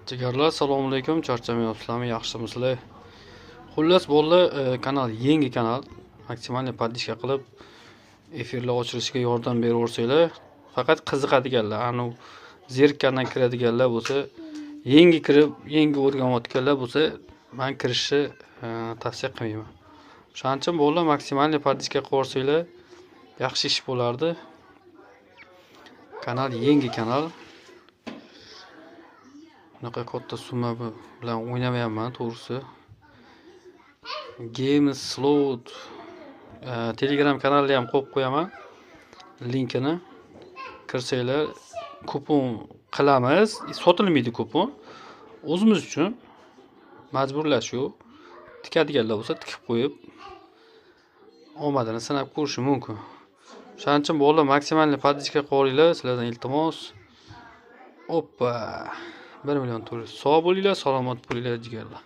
Jigarlar, assalomu alaykum. Charchamayapsizlarmi? Yaxshimisizlar? Xullas, bolalar, kanal yangi kanal. Maksimal podpishka qilib efirlar ochilishiga yordam beraversanglar, faqat qiziqadiganlar, anu zerikkandan kiradiganlar bo'lsa, yangi kirib, yangi o'rganayotganlar bo'lsa, men kirishni tavsiya qilmayman. Shuning uchun bolalar maksimal podpishka qilsanglar, yaxshi ish bo'lardi. Kanal yangi kanal. Bunaqa katta summa bilan o'ynamayapman, to'g'risi. Game Slot Telegram kanalida ham qo'yib qo'yaman. Linkini kirsanglar, kupon qilamiz. Sotilmaydi kupon. O'zimiz uchun majburlash yo'q. Tikadiganlar bo'lsa tikib qo'yib omadini sinab ko'rishi mumkin. Shuning uchun bolalar maksimal podpishka qilinglar, sizlardan iltimos. Oppa 1 million to'g'ri. Sog' bo'linglar, salomat bo'linglar jigarlar.